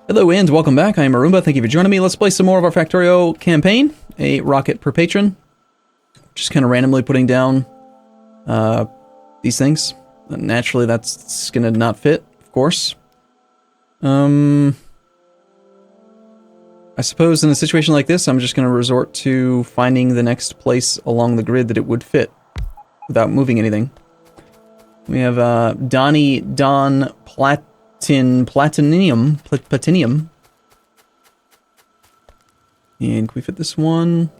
Hello and welcome back. I am Arumba. Thank you for joining me. Let's play some more of our Factorio campaign. A rocket per patron. Just kind of randomly putting down these things. Naturally, that's going to not fit, of course. I suppose in a situation like this, I'm just going to resort to finding the next place along the grid that it would fit without moving anything. We have Donnie Don Platinium. And can we fit this one?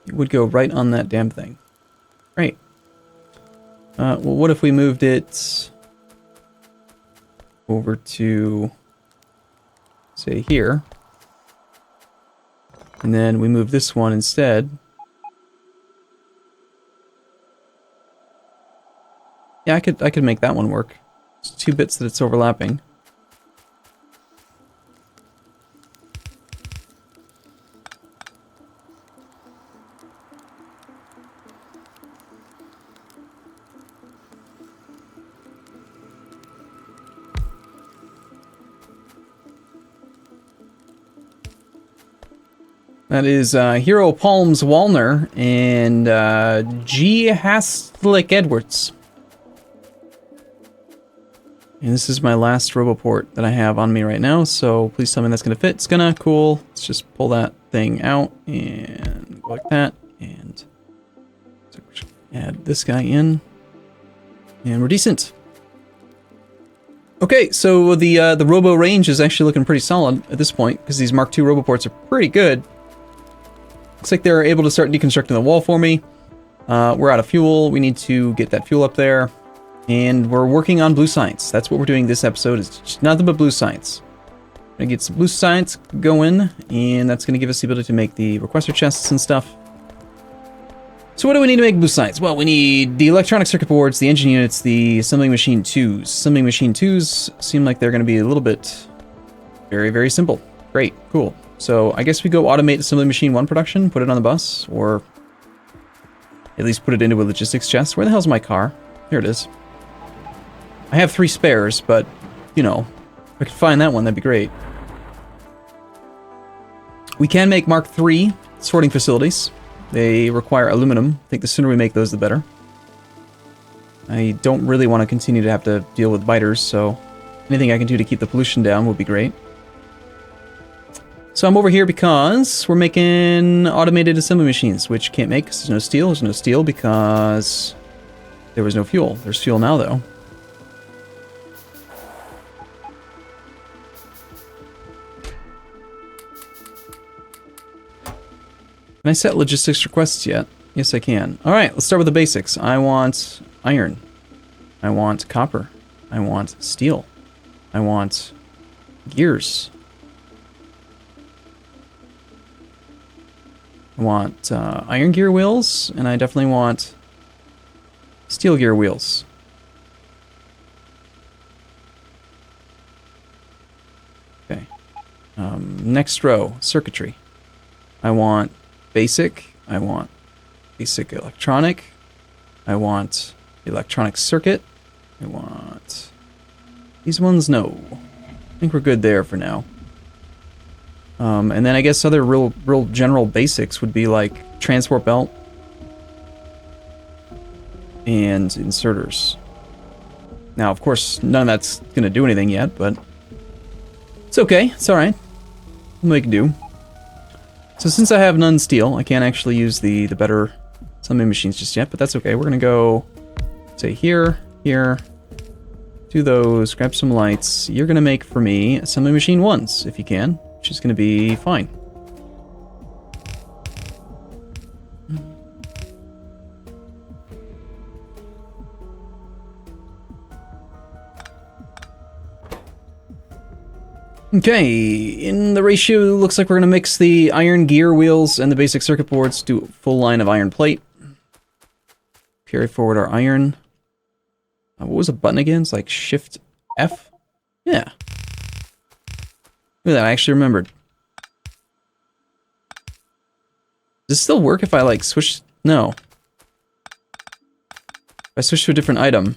It would go right on that damn thing. Great. Well, what if we moved it over to, say, here? And then we move this one instead. Yeah, I could make that one work. It's 2 bits that it's overlapping. That is Hero Palms Wallner and G. Hastlick Edwards. And this is my last Roboport that I have on me right now, so please tell me that's going to fit. It's gonna. Cool. Let's just pull that thing out and go like that. And add this guy in. And we're decent. Okay, so the Robo range is actually looking pretty solid at this point, because these Mark II Roboports are pretty good. Looks like they're able to start deconstructing the wall for me. We're out of fuel. We need to get that fuel up there. And we're working on blue science. That's what we're doing this episode. It's just nothing but blue science. We're gonna get some blue science going, and that's gonna give us the ability to make the requester chests and stuff. So what do we need to make blue science? Well, we need the electronic circuit boards, the engine units, the assembling machine 2s. Assembling machine 2s seem like they're gonna be a little bit very, very simple. Great, cool. So I guess we go automate assembly machine 1 production, put it on the bus, or at least put it into a logistics chest. Where the hell's my car? Here it is. I have 3 spares, but, you know, if I could find that one, that'd be great. We can make Mark III sorting facilities. They require aluminum. I think the sooner we make those, the better. I don't really want to continue to have to deal with biters, so anything I can do to keep the pollution down would be great. So I'm over here because we're making automated assembly machines, which can't make because there's no steel. There's no steel because there was no fuel. There's fuel now, though. Can I set logistics requests yet? Yes, I can. All right, let's start with the basics. I want iron. I want copper. I want steel. I want gears. I want iron gear wheels, and I definitely want steel gear wheels. Okay. Next row, circuitry. I want basic. I want basic electronic. I want electronic circuit. I want these ones. No, I think we're good there for now. And then I guess other real general basics would be like transport belt and inserters. Now, of course, none of that's going to do anything yet, but it's okay. It's all right. We'll make do. So since I have none steel, I can't actually use the better assembly machines just yet, but that's okay. We're going to go, say, here, here, do those, grab some lights. You're going to make for me assembly machine 1s, if you can. Which is going to be fine. Okay, in the ratio, looks like we're going to mix the iron gear wheels and the basic circuit boards, do a full line of iron plate. Carry forward our iron. What was the button again? It's like Shift F? Yeah. Look at that, I actually remembered. Does it still work if I, like, switch? No. If I switch to a different item.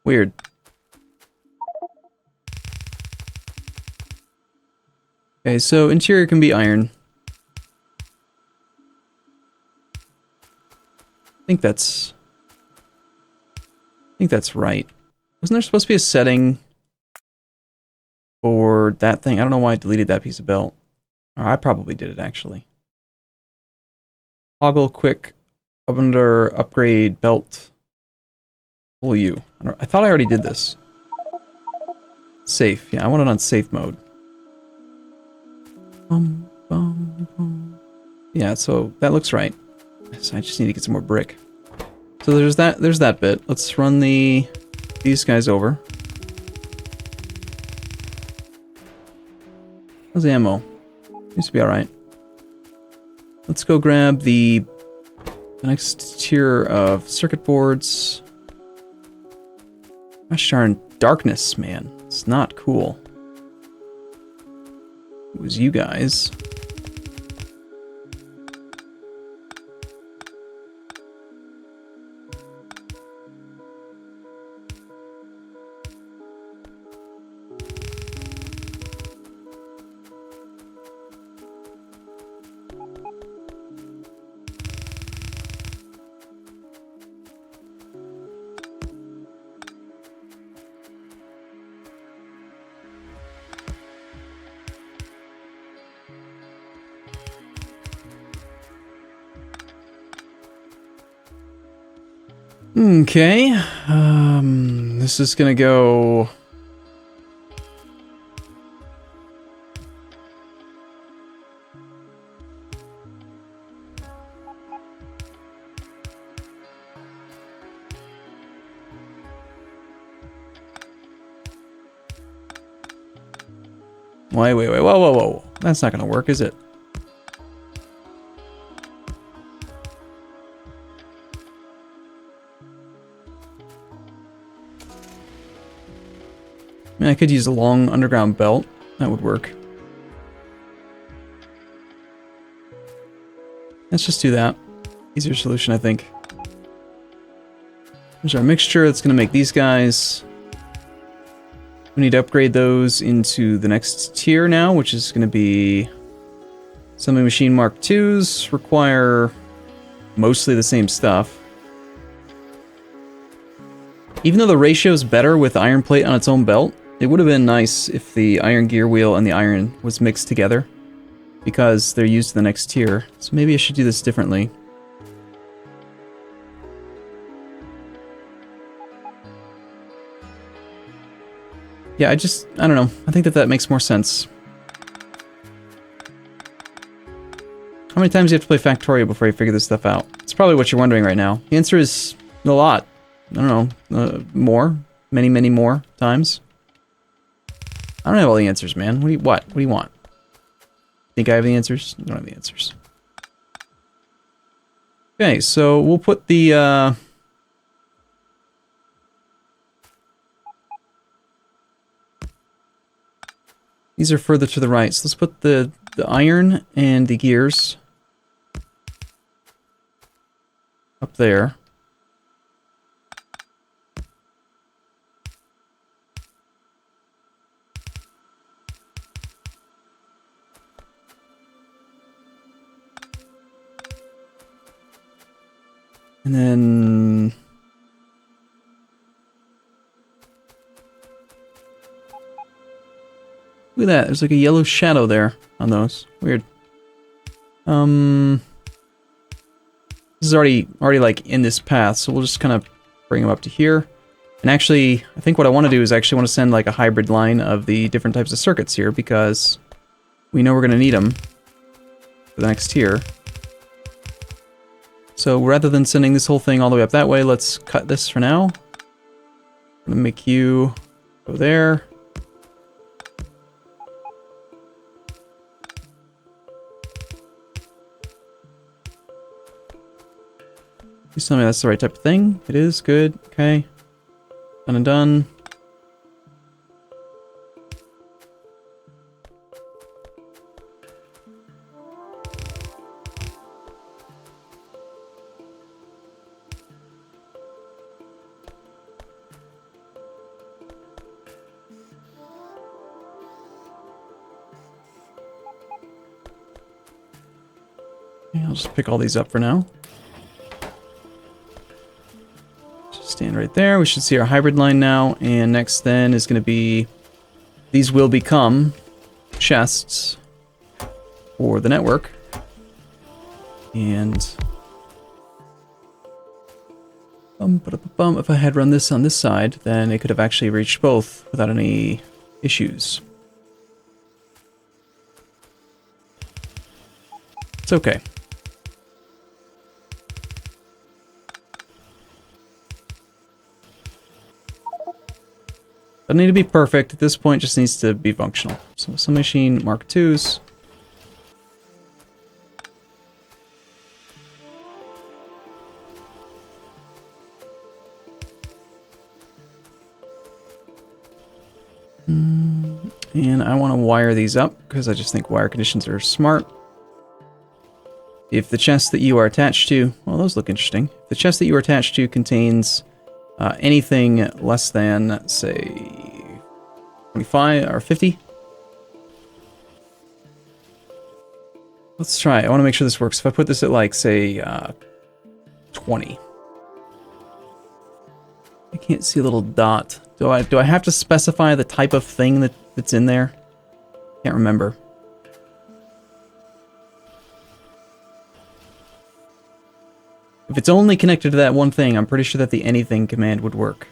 Weird. Okay, so interior can be iron. I think that's right. Wasn't there supposed to be a setting for that thing? I don't know why I deleted that piece of belt. Or I probably did it, actually. Toggle quick under upgrade belt. Full U. I thought I already did this. Safe. Yeah, I want it on safe mode. Yeah, so that looks right. So I just need to get some more brick. So there's that bit. Let's run these guys over. How's the ammo? Seems to be alright. Let's go grab the next tier of circuit boards. Gosh darn darkness, man. It's not cool. It was you guys. Okay, this is gonna go... Wait, whoa. That's not gonna work, is it? I mean, I could use a long underground belt. That would work. Let's just do that. Easier solution, I think. There's our mixture that's going to make these guys. We need to upgrade those into the next tier now, which is going to be... Assembly Machine Mark IIs require mostly the same stuff. Even though the ratio is better with iron plate on its own belt, it would have been nice if the iron gear wheel and the iron was mixed together, because they're used to the next tier. So maybe I should do this differently. Yeah, I don't know. I think that makes more sense. How many times do you have to play Factorio before you figure this stuff out? It's probably what you're wondering right now. The answer is a lot. I don't know. More. Many more times. I don't have all the answers, man. What do you want? Think I have the answers? I don't have the answers. Okay, so we'll put the, these are further to the right, so let's put the iron and the gears up there. And then... Look at that, there's like a yellow shadow there on those. Weird. This is already like in this path, so we'll just kind of bring them up to here. And actually, I think what I want to do is actually want to send like a hybrid line of the different types of circuits here, because we know we're going to need them for the next tier. So rather than sending this whole thing all the way up that way, let's cut this for now. I'm going to make you go there. Please tell me that's the right type of thing. It is. Good. Okay. Done and done. I'll just pick all these up for now. Just stand right there. We should see our hybrid line now. And next then is going to be... These will become chests for the network. And... if I had run this on this side, then it could have actually reached both without any issues. It's okay. Doesn't need to be perfect. At this point, just needs to be functional. So some machine Mark IIs. And I want to wire these up because I just think wire conditions are smart. If the chest that you are attached to, well, those look interesting. If the chest that you are attached to contains anything less than, say, 25 or 50. Let's try. I want to make sure this works. If I put this at like, say, 20. I can't see a little dot. Do I have to specify the type of thing that's in there? Can't remember. If it's only connected to that one thing, I'm pretty sure that the anything command would work.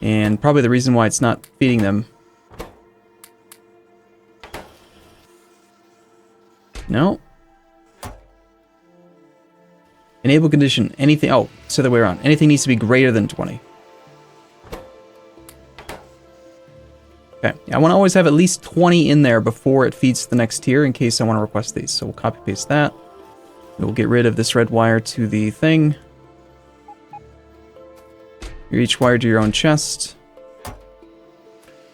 And probably the reason why it's not feeding them. No. Enable condition, anything, oh, it's the other way around. Anything needs to be greater than 20. Okay, I want to always have at least 20 in there before it feeds to the next tier in case I want to request these. So we'll copy paste that. We'll get rid of this red wire to the thing. You're each wired to your own chest.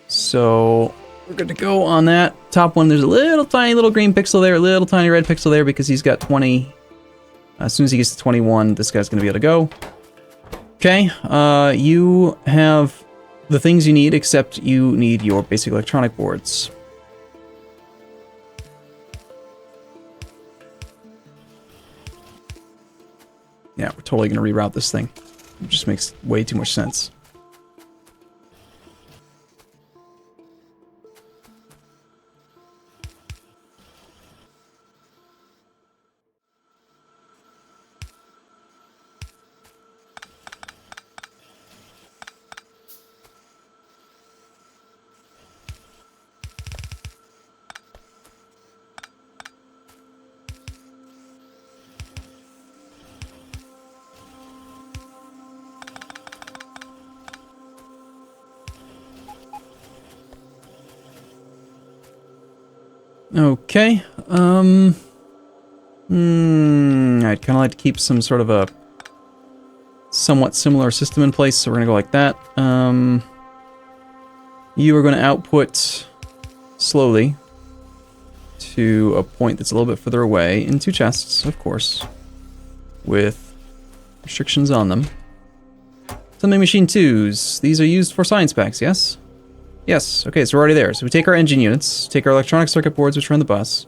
So we're good to go on that. Top one, there's a little tiny little green pixel there, a little tiny red pixel there because he's got 20. As soon as he gets to 21, this guy's going to be able to go. Okay, you have the things you need, except you need your basic electronic boards. Yeah, we're totally going to reroute this thing. It just makes way too much sense. Okay, I'd kind of like to keep some sort of a somewhat similar system in place, so we're going to go like that. You are going to output slowly to a point that's a little bit further away in two chests, of course, with restrictions on them. Assembly machine 2s. These are used for science packs, yes? Yes, okay, so we're already there. So we take our engine units, take our electronic circuit boards, which are on the bus.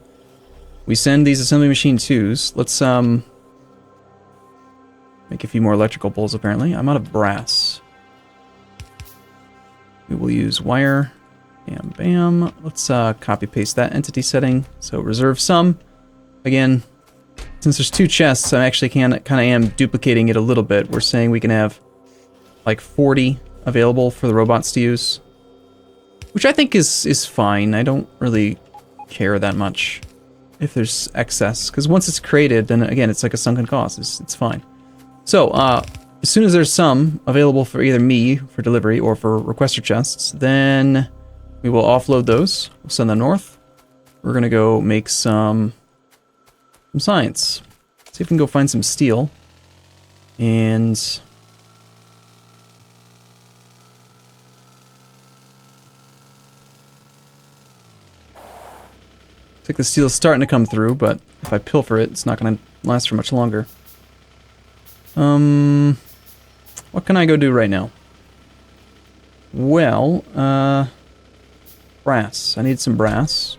We send these assembly machine 2s. Let's, make a few more electrical bolts, apparently. I'm out of brass. We will use wire. Bam, bam. Let's, copy-paste that entity setting. So reserve some. Again, since there's two chests, I actually kind of am duplicating it a little bit. We're saying we can have, like, 40 available for the robots to use. Which I think is fine. I don't really care that much if there's excess. Because once it's created, then again, it's like a sunken cost. It's fine. So, as soon as there's some available for either me for delivery or for requester chests, then we will offload those. We'll send them north. We're going to go make some science. See if we can go find some steel. And... like the steel's starting to come through, but if I pilfer it, it's not going to last for much longer. What can I go do right now? Well, brass. I need some brass.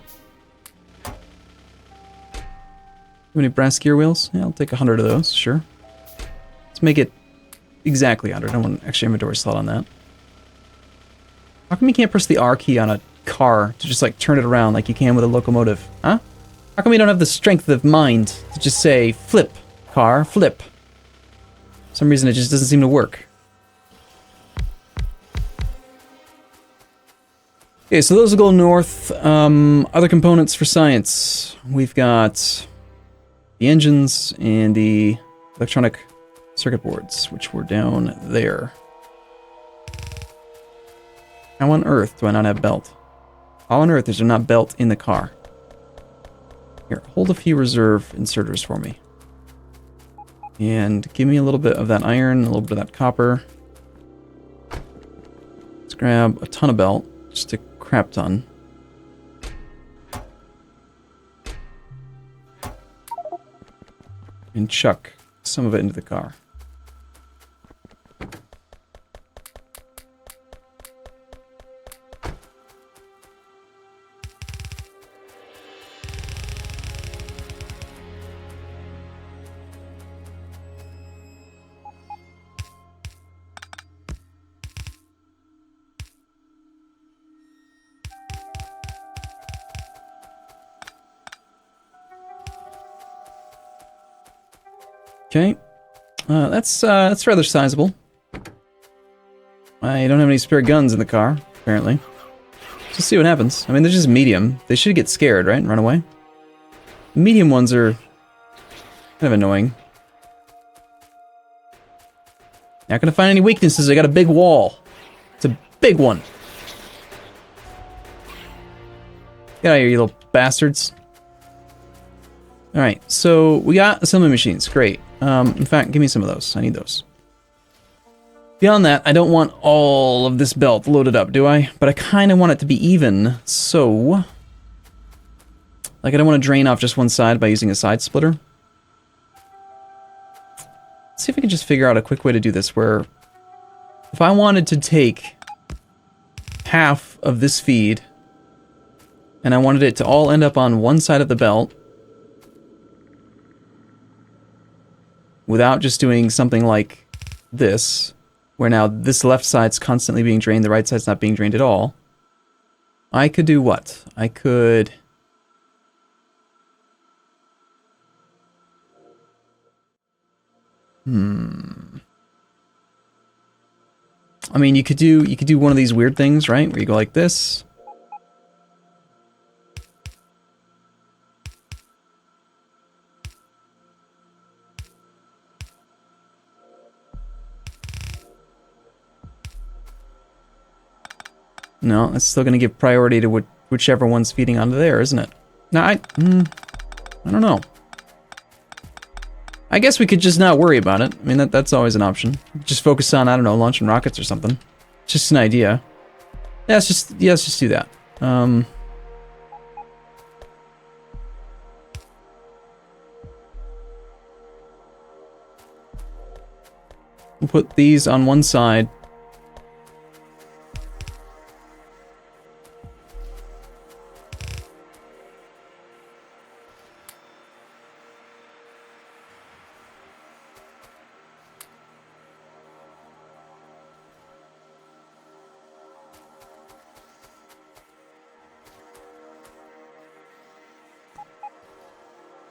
many brass gear wheels? Yeah, I'll take 100 of those, sure. Let's make it exactly 100. I don't want an extra inventory slot on that. How come you can't press the R key on a car to just like turn it around like you can with a locomotive? Huh? How come you don't have the strength of mind to just say, flip, car, flip? For some reason it just doesn't seem to work. Okay, so those will go north. Other components for science. We've got the engines and the electronic circuit boards, which were down there. How on earth do I not have belt? How on earth is there not belt in the car? Here, hold a few reserve inserters for me. And give me a little bit of that iron, a little bit of that copper. Let's grab a ton of belt, just a crap ton. And chuck some of it into the car. Okay, that's rather sizable. I don't have any spare guns in the car, apparently. Let's see what happens. I mean, they're just medium. They should get scared, right, and run away. The medium ones are kind of annoying. Not gonna find any weaknesses. I got a big wall. It's a big one. Get out of here, you little bastards. Alright, so we got assembly machines. Great. In fact, give me some of those. I need those. Beyond that, I don't want all of this belt loaded up, do I? But I kind of want it to be even, so... Like, I don't want to drain off just one side by using a side splitter. Let's see if we can just figure out a quick way to do this, where... If I wanted to take half of this feed, and I wanted it to all end up on one side of the belt, without just doing something like this, where now this left side's constantly being drained, the right side's not being drained at all, I could do what? I could... I mean, you could do one of these weird things, right? Where you go like this. No, it's still going to give priority to whichever one's feeding onto there, isn't it? No, I don't know. I guess we could just not worry about it. I mean, that's always an option. Just focus on, I don't know, launching rockets or something. Just an idea. Yeah, let's just do that. We'll put these on one side.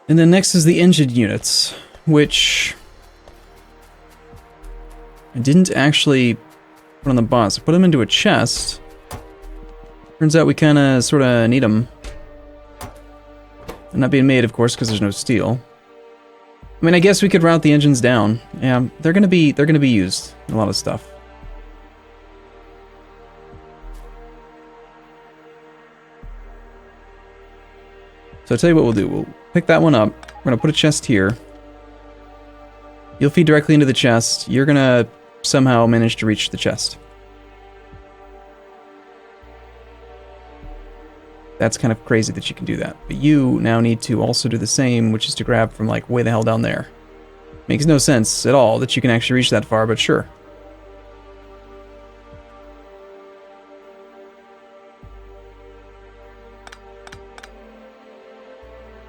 And then next is the engine units, which I didn't actually put on the box. I put them into a chest. Turns out we kind of, sort of need them. They're not being made, of course, because there's no steel. I mean, I guess we could route the engines down. Yeah, they're gonna be used in a lot of stuff. So I'll tell you what we'll do. We'll pick that one up. We're going to put a chest here. You'll feed directly into the chest. You're going to somehow manage to reach the chest. That's kind of crazy that you can do that. But you now need to also do the same, which is to grab from, like, way the hell down there. Makes no sense at all that you can actually reach that far, but sure.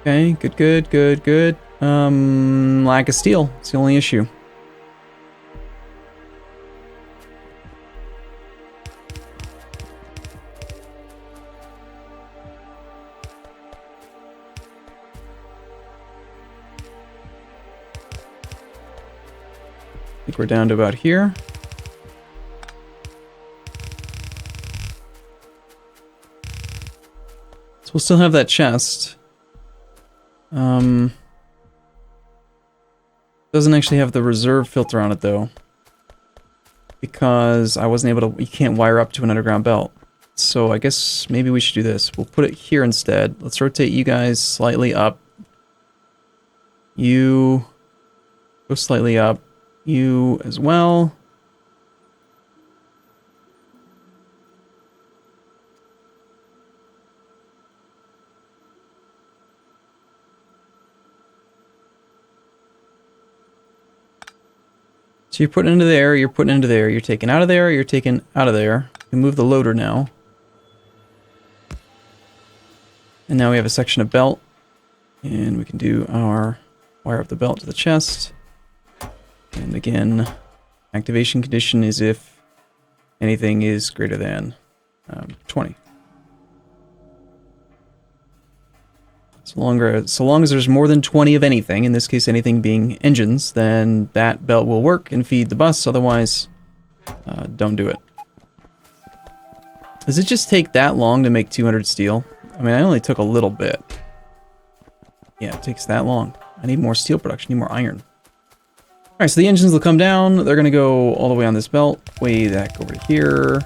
Okay, good, good, good, good. Lack of steel. It's the only issue. I think we're down to about here. So we'll still have that chest. Doesn't actually have the reserve filter on it though, because I wasn't able to. You can't wire up to an underground belt. So I guess maybe we should do this. We'll put it here instead. Let's rotate you guys slightly up. You go slightly up. You as well. So you're putting into there, you're putting into there, you're taking out of there, you're taking out of there. You can move the loader now. And now we have a section of belt. And we can do our wire up the belt to the chest. And again, activation condition is if anything is greater than 20. So long as there's more than 20 of anything, in this case anything being engines, then that belt will work and feed the bus, otherwise don't do it. Does it just take that long to make 200 steel? I mean, I only took a little bit. Yeah, it takes that long. I need more steel production, I need more iron. Alright, so the engines will come down, they're going to go all the way on this belt, way back over to here.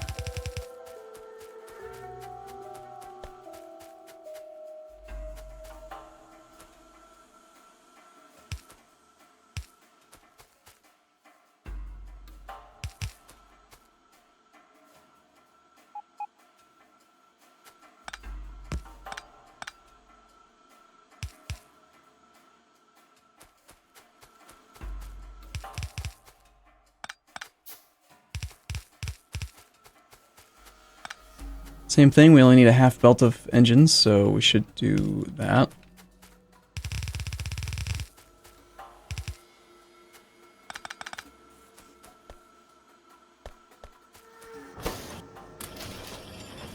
Same thing, we only need a half belt of engines, so we should do that.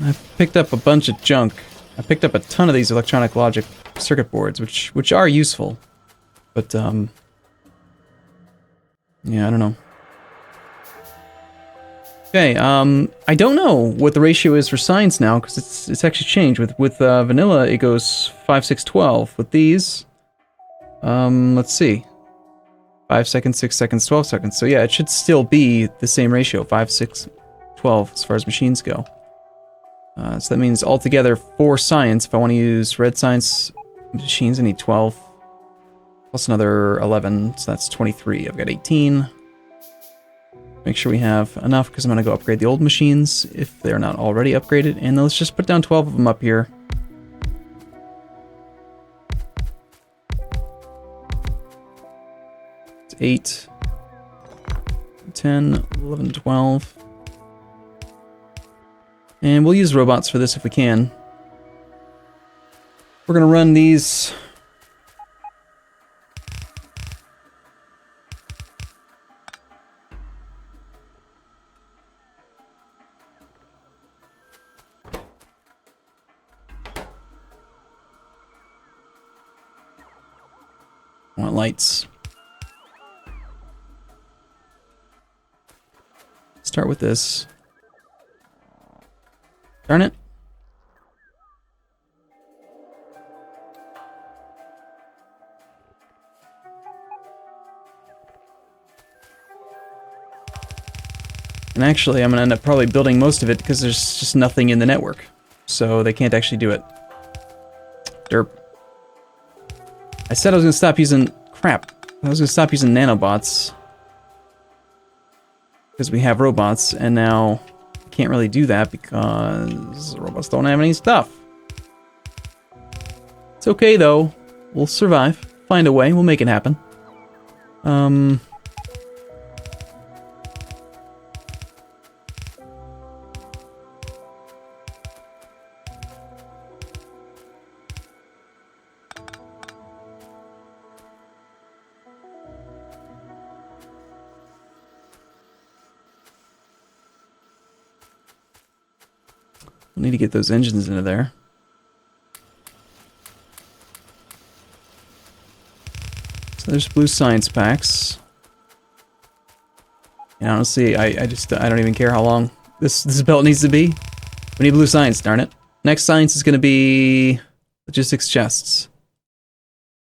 I picked up a bunch of junk. I picked up a ton of these electronic logic circuit boards, which are useful. But, yeah, I don't know. Okay, I don't know what the ratio is for science now, because it's actually changed. With vanilla, it goes 5, 6, 12. With these, let's see. 5 seconds, 6 seconds, 12 seconds. So yeah, it should still be the same ratio, 5, 6, 12, as far as machines go. So that means altogether 4 science. If I want to use red science machines, I need 12. Plus another 11, so that's 23. I've got 18. Make sure we have enough, because I'm going to go upgrade the old machines if they're not already upgraded. And let's just put down 12 of them up here. It's 8, 10, 11, 12. And we'll use robots for this if we can. We're going to run these... I want lights. Start with this. Darn it. And actually, I'm going to end up probably building most of it because there's just nothing in the network. So they can't actually do it. Derp. I said I was going to stop using... Crap. I was going to stop using nanobots. Because we have robots, and now I can't really do that because robots don't have any stuff. It's okay, though. We'll survive. Find a way. We'll make it happen. We'll need to get those engines into there. So there's blue science packs. And honestly, I don't even care how long this belt needs to be. We need blue science, darn it. Next science is going to be logistics chests.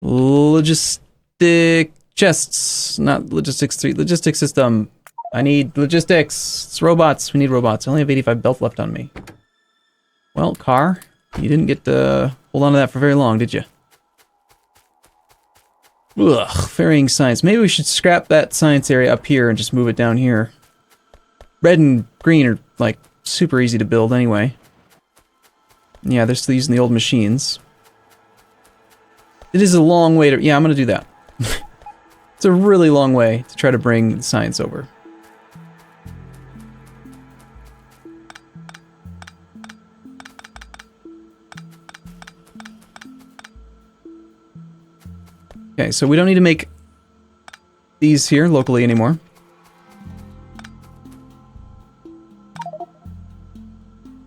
Logistic chests, not logistics 3. Logistics system. I need logistics. It's robots. We need robots. I only have 85 belt left on me. Well, car, you didn't get to hold on to that for very long, did you? Ugh, varying science. Maybe we should scrap that science area up here and just move it down here. Red and green are, like, super easy to build anyway. Yeah, they're still using the old machines. It is a long way to... Yeah, I'm gonna do that. It's a really long way to try to bring the science over. Okay, so we don't need to make these here locally anymore.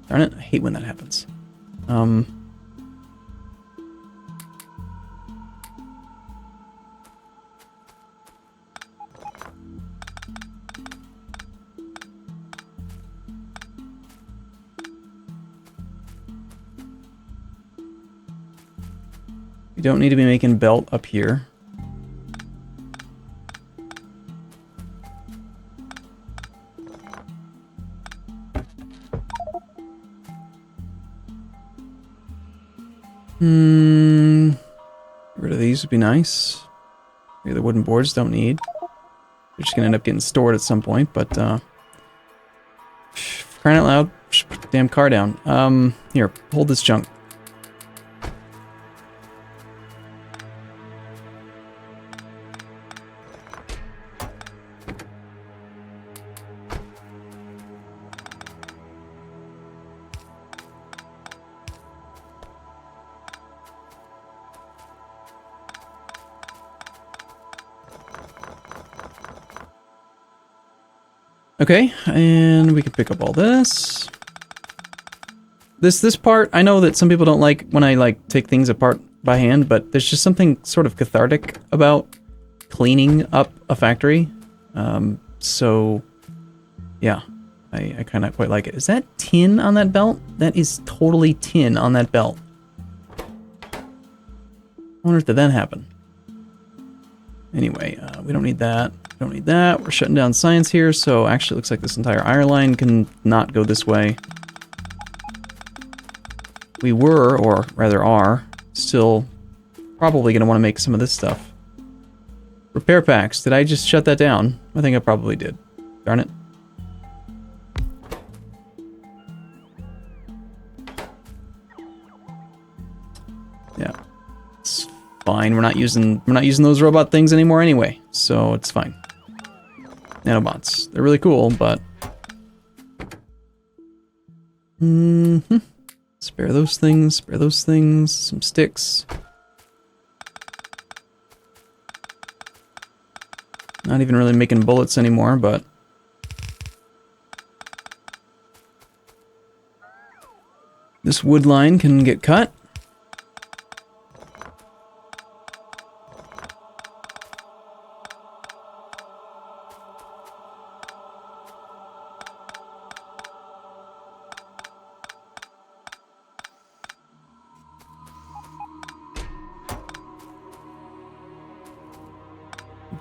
Darn it, I hate when that happens. We don't need to be making belt up here. Get rid of these would be nice. The wooden boards don't need. They're just gonna end up getting stored at some point, but crying out loud, put the damn car down. Here, hold this junk. Okay, and we can pick up all this. This part, I know that some people don't like when I like take things apart by hand, but there's just something sort of cathartic about cleaning up a factory. So yeah, I kind of quite like it. Is that tin on that belt? That is totally tin on that belt. I wonder if that happened. Anyway, we don't need that. Don't need that. We're shutting down science here, so actually it looks like this entire iron line can not go this way. We were, or rather are, still probably going to want to make some of this stuff. Repair packs. Did I just shut that down? I think I probably did. Darn it. Yeah. It's fine. We're not using those robot things anymore anyway, so it's fine. Nanobots. They're really cool, but... Spare those things, some sticks. Not even really making bullets anymore, but... This wood line can get cut.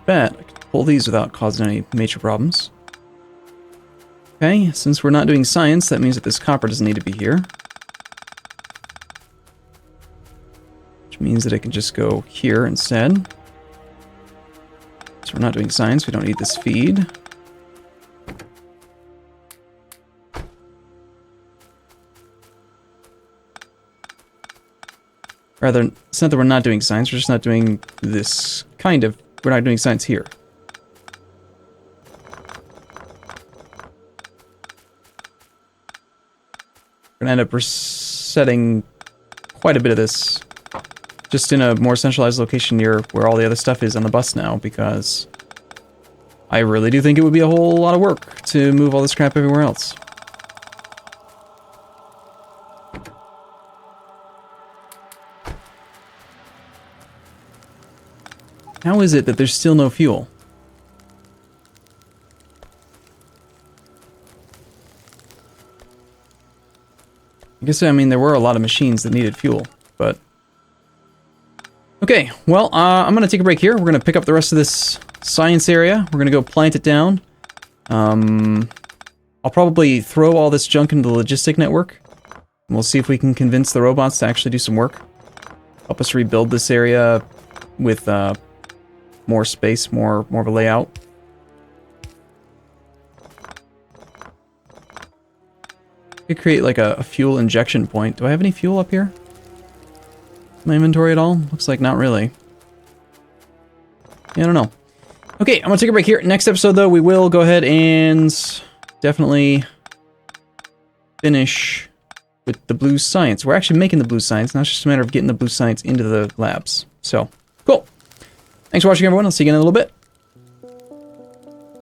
Bet I can pull these without causing any major problems. Okay, since we're not doing science, that means that this copper doesn't need to be here. Which means that I can just go here instead. So we're not doing science, we don't need this feed. Rather, it's not that we're not doing science, we're just not doing this kind of... We're not doing science here. We're going to end up resetting quite a bit of this just in a more centralized location near where all the other stuff is on the bus now, because I really do think it would be a whole lot of work to move all this crap everywhere else. How is it that there's still no fuel? I guess, I mean, there were a lot of machines that needed fuel, but... Okay, well, I'm going to take a break here. We're going to pick up the rest of this science area. We're going to go plant it down. I'll probably throw all this junk into the logistic network. And we'll see if we can convince the robots to actually do some work. Help us rebuild this area with more space, more of a layout. Could create like a fuel injection point. Do I have any fuel up here? My inventory at all? Looks like not really. Yeah, I don't know. Okay, I'm gonna take a break here. Next episode, though, we will go ahead and definitely finish with the blue science. We're actually making the blue science. Now it's just a matter of getting the blue science into the labs. So, cool. Thanks for watching, everyone. I'll see you again in a little bit.